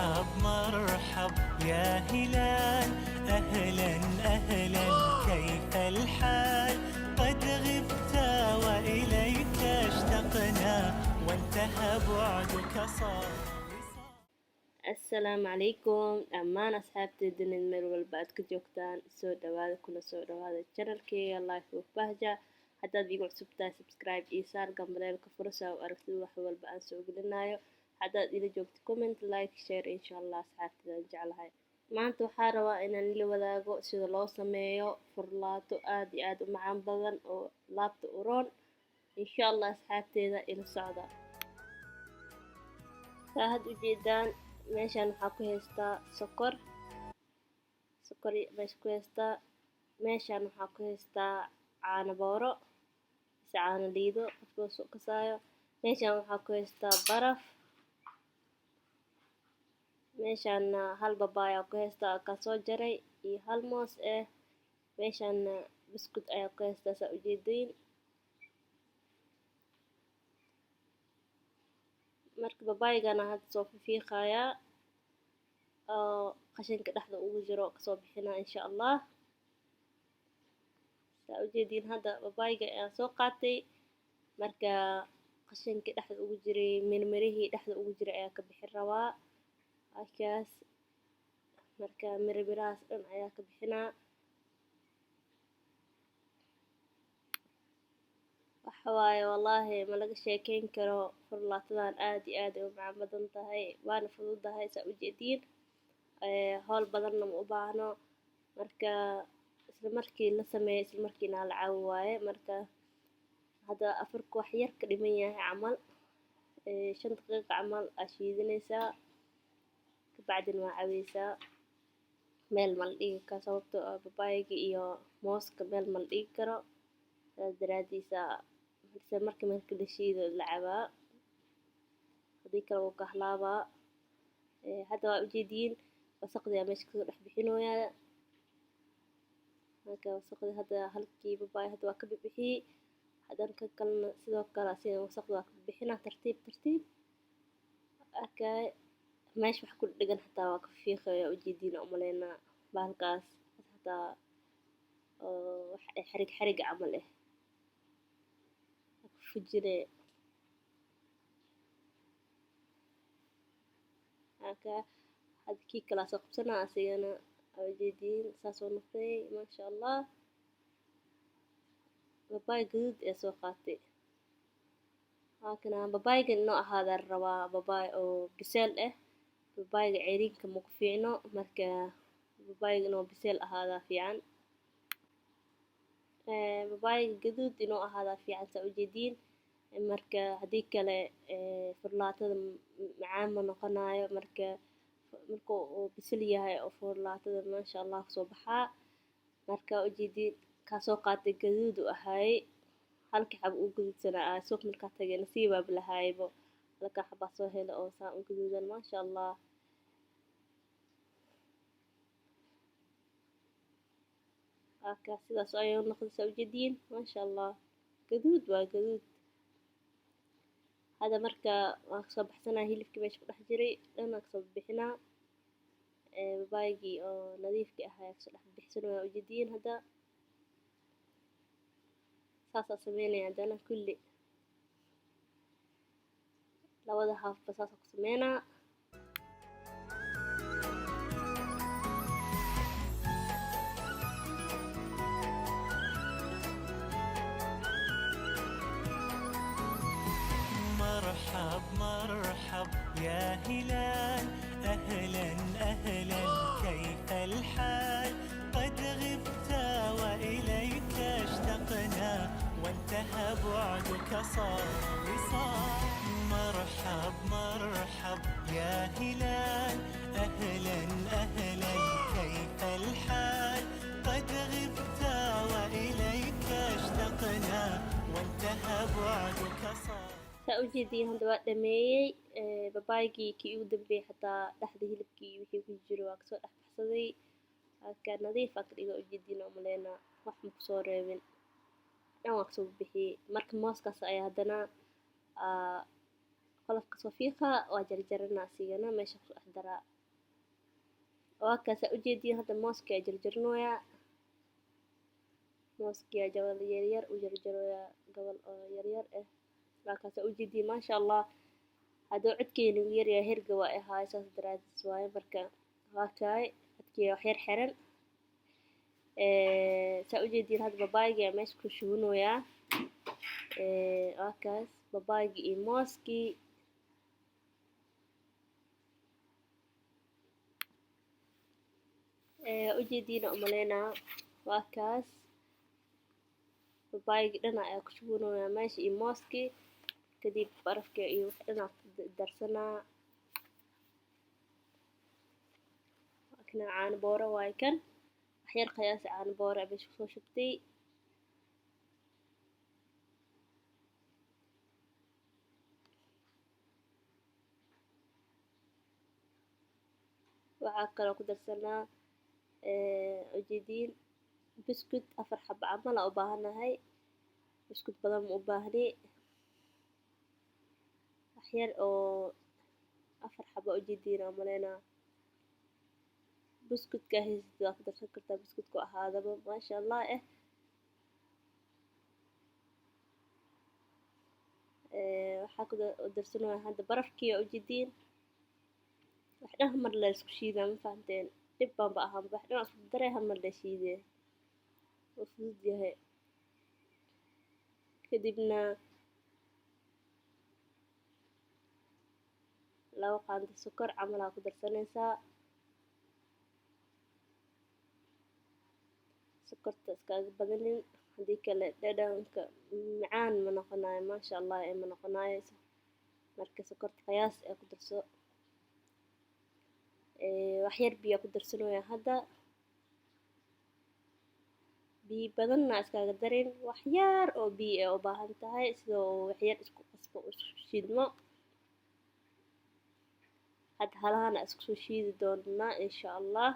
مرحب مرحب يا هلال، أهلا أهلا كيف الحال؟ قد غبت وإليك اشتقنا، وانتهى بعدك صار وصال. Assalaamu calaykum dhammaan asxaabteyda meel walba aad ka joogtaan soo dhawaada kuna soo dhawaada channelkeyga Life of Bahja. Haddaad igu cusub tahay subscribe iyo saar gambaleelka furo si aad u aragtid wax walba aan soo gelinayo. Haddaad ila joogto comment like share insha Allah asxaabteyda aan jeclahay. Maanta waxaan rabaa inaan ila wadaago sida loo sameeyo furlaato aad iyo aad u macaan badan oo laabta u roon. Insha Allah asxaabteyda ila socda. Saa had ujeedaan meeshaan waxaa ku haystaa sokor meesha ku haystaa. Meeshaan waxaa ku haystaa caano booro mise caano liido qofka soo kasaayo. Meeshaan waxaa ku haystaa baraf. Meeshaan hal babaay ayaa ku haystaa ka soo jaray iyo hal moos ah. Meeshaan buskud ayaa ku haystaa saa ujeediin. Marka babaaygan hadda soo fiiqayaa oo qashinka dhexda ugu jiro kasoo bixinaa insha Allah. Saa ujeediin hadda babaayga ayaan soo qaatay. Marka qashinka dhexda ugu jiray mirmirihii dhexda ugu jiray ayaa ka bixin rabaa. Halkaas marka mirmirahaas dhan ayaa ka bixinaa. waxa waaye wallaahi ma laga sheekeyn karo furlaatadan aad iyo aad ay u macaan badan tahay waana fududahay saa ujeediin. Hawl badanna ma u baahno. Marka isla markii la sameeyo isla markiina la cabo waaye. Marka hadda afurka wax yar ka dhiman yahay camal 5 daqiiqo camal aad shiidanaysaa kabacdina waa cabaysaa. Meel ma la dhigi karo sababtoo ah babaayga iyo mooska meel ma la dhigi karo. Saas daraadiisa isla markii la shiido la cabaa. Haddii kale wuu ka halaabaa. Hadda waa ujeediin wasaqda ayaa meesha kasoo dhex bixinooyaa. Marka wasaqda hadda halkii babaay hadda waa ka bixiyay. haddana kan kalena sidoo kale asigana wasaqda waa ka bixinaa tartiib tartiib. Arkay meesha wax ku dhagan xitaa waa ka fiiqaya ujeediin u maleynaa bahalkaas xitaa oo wax xarig xarig camal ah. Fujinee marka hadda kii kale soo qabsanaa asigana ujeediin saas oo noqday maasha Allah. babaay gaduud ee soo qaatay. Halkan babaayga inoo ahaada rabaa babaay oo biseel ah. babaayga ceyriinka ma ku fiicno marka babaayga inuu biseel ahaada fiican. babaayga gaduud inuu ahaada fiican saa ujeediin. Marka haddii kale furlaatada macaan ma noqonayo. Marka uu bisil yahay oo furlaatada maasha Allah kasoo baxaa. Marka ujeediin ka soo qaatay gaduud u ahaay. Halkii xabo uu gaduudsanaa suuq markaa tagay nasiib baa lahaybo. Halka xabo soo helay oo saan u gaduudan maasha Allah. halkaas sidaas ayuu noqday saa ujeediin maasha Allah. gaduud waa gaduud. Hadda marka waan kasoo baxsanaa hilibkii meesha ku dhex jiray dhan waan kasoo bixinaa. babaaygii oo nadiifka ahaa ayaa kasoo dhex bixisanoyaa ujeediin hadda. saas aan sameynaya haddana kulli labada half ba saas aan ku sameynaa. مرحب مرحب يا هلال، أهلا أهلا كيف الحال؟ قد غبت وإليك اشتقنا، وانتهى بعدك صار وصال. مرحب مرحب يا هلال، أهلا أهلا كيف الحال؟ قد غبت وإليك اشتقنا، وانتهى بعدك صار. saa ujeediin hadda waa dhameeyay. babaaygii kii ugu dambeeyay xataa dhexda hilibkii wixii ku jiro waa kasoo dhex baxsaday. halka nadiif aan ka dhigo ujeediin u maleynaa wax ma kusoo reebin dhan waan kasoo bixiyay. marka mooskaas ayaa haddana qolofka soo fiiqa waa jarjaranaa asigana meesha kusoo dhex daraa. waa kaasa ujeediin hadda mooska ayaa jarjarnooyaa. mooska ayaa gabal yaryar u jarjarooyaa, gabal oo yaryar ah. waa kaasa ujeediin maasha allah. hadduu codkeena uu yaryahay herga waa ahaay saas daraadis waaye. marka waa kaay codkii wax yar xiran. saa ujeediin hadda babaayga ayaa meesha ku shubanooyaa. waa kaas babaayga iyo mooskii. ujeediin umaleynaa waa kaas babaayga dhana ayaa ku shubanooyaa meesha iyo mooskii. kadib barafka iyo wax dhan ku darsanaa. kana caano booro waaye kan. wax yar qiyaas caano booro ah meesha kusoo shubtay. waxaa kaloo ku darsanaa ujeediin buskud 4 xabo camal aa u baahanahay. buskud badan ma u baahni. wax yar oo 4 xabo ujeediin umaleynaa. buskudka haysatid waa ku darsan kartaa buskudku ahaadaba maasha allah waxaa ku darsanooyaa hadda barafkii aa ujeediin. wax dhan hal mar lee isku shiidaa ma fahanteen. dhib baanba ahaanba wax dhan aa isku daree hal mar lee shiidee. wuu fudud yahay. kadibna 2 qaando sokor camal aa ku darsanaysaa. sokorta iskaga badanin haddii kale dhadhanka macaan ma noqonayo maasha allah ma noqonayo. marka sokorta qiyaas aa ku darso. wax yar biyo aa ku darsanooyaa hadda. biyo badanna iskaga darin wax yar oo biyo ah u baahan tahay sida wax yar isku qasbo isku shiidmo. hadda halahan aa isku soo shiidi doonaa insha allah.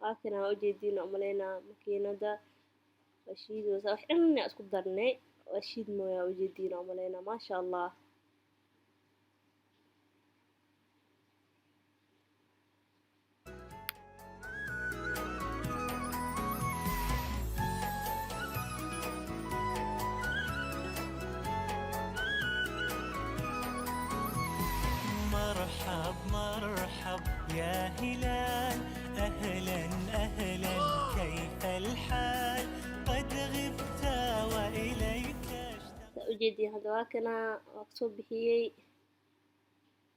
waa kana waa ujeediin umaleynaa makiinada waa shiidaysaa. wax dhan aa isku darnay waa shiidmooyaa ujeediin umaleynaa maasha allah. مرحب مرحب يا هلال أهلا أهلا كيف الحال قد غبت وإليك saa ujeediin hadda waa kana waa kasoo bixiyey.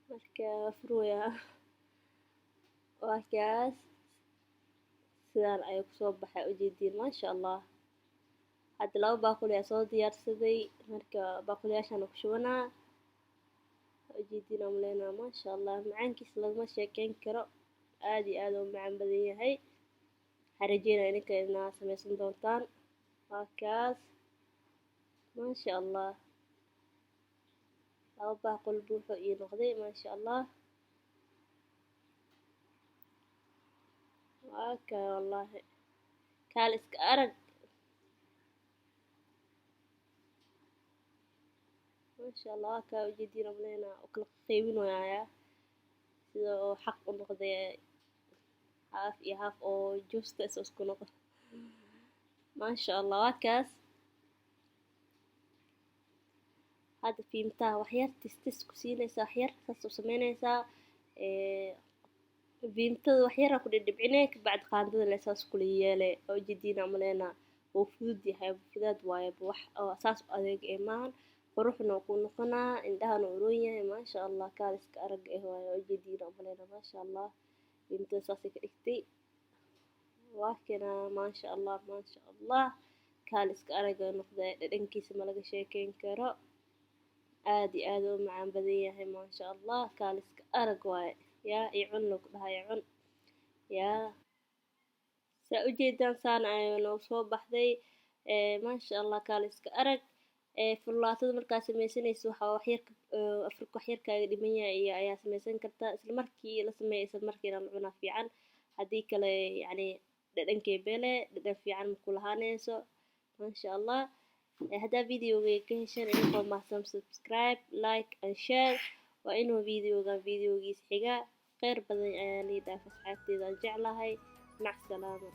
marka furooyaa. waa kaas sidaan ayuu kusoo baxay ujeediin maasha allah. hadda 2 baaquli ayaa soo diyaarsaday. marka baaquliyaashaan ku shubanaa. ujeediin umaleynaa maasha allah. macaankiisa lagama sheekeyn karo. aad iyo aad u macaan badan yahay. waxaan rajeynaa idinka inaad sameysan doontaan. waa kaas maasha allah. 2 baaquli buuxo ii noqday maasha allah. waa kaa wallaahi kaal iska arag. maasha allah waa kaa ujeediin umaleynaa u kala qaybinooyaa sida oo xaq u noqday haaf iyo haaf oo juusta isku noqon. maasha allah waa kaas. hadda fiimtaha wax yar tis ku siinaysaa wax yar saas u sameynaysaa. fiimtada wax yar aa ku dhibcinee kabacdi qaandada lee saas kula yeelee. ujeediin umaleynaa wuu fudud yahay fudaad waaye wax oo saas u adeeg maahan. quruxna wuu ku noqonaa indhahana wuu roon yahay maasha allah. kaal iska arag waaye ujeediin umaleynaa maasha allah. fiimtada saasay ka dhigtay. waa kana maasha allah maasha allah. kaal iska arag ayuu noqday. dhadhankiisa ma laga sheekeyn karo. aad iyo aad u macaan badan yahay maasha allah. kaal iska arag waaye yaa ii cun lagu dhahay cun yaa. saa ujeedaan saan ayuu noo soo baxday. maasha allah kaal iska arag. furlaatada markaa sameysanaysa waxaa wax yar afurka wax yar kaaga dhiman yahay iyo ayaa sameysan kartaa. isla markii la sameeyo isla markiina la cunaa fiican. haddii kale yacni dhadhankee beele dhadhan fiican ma ku lahaanayso maasha allah. haddaa videoga ka hesheen idinkoo mahadsan subscribe like and share waa inuu videogan videogiis xigaa. Kheyr badan ayaan ii dhaaf asxaabteyda aan jeclahay. Mac salaamo.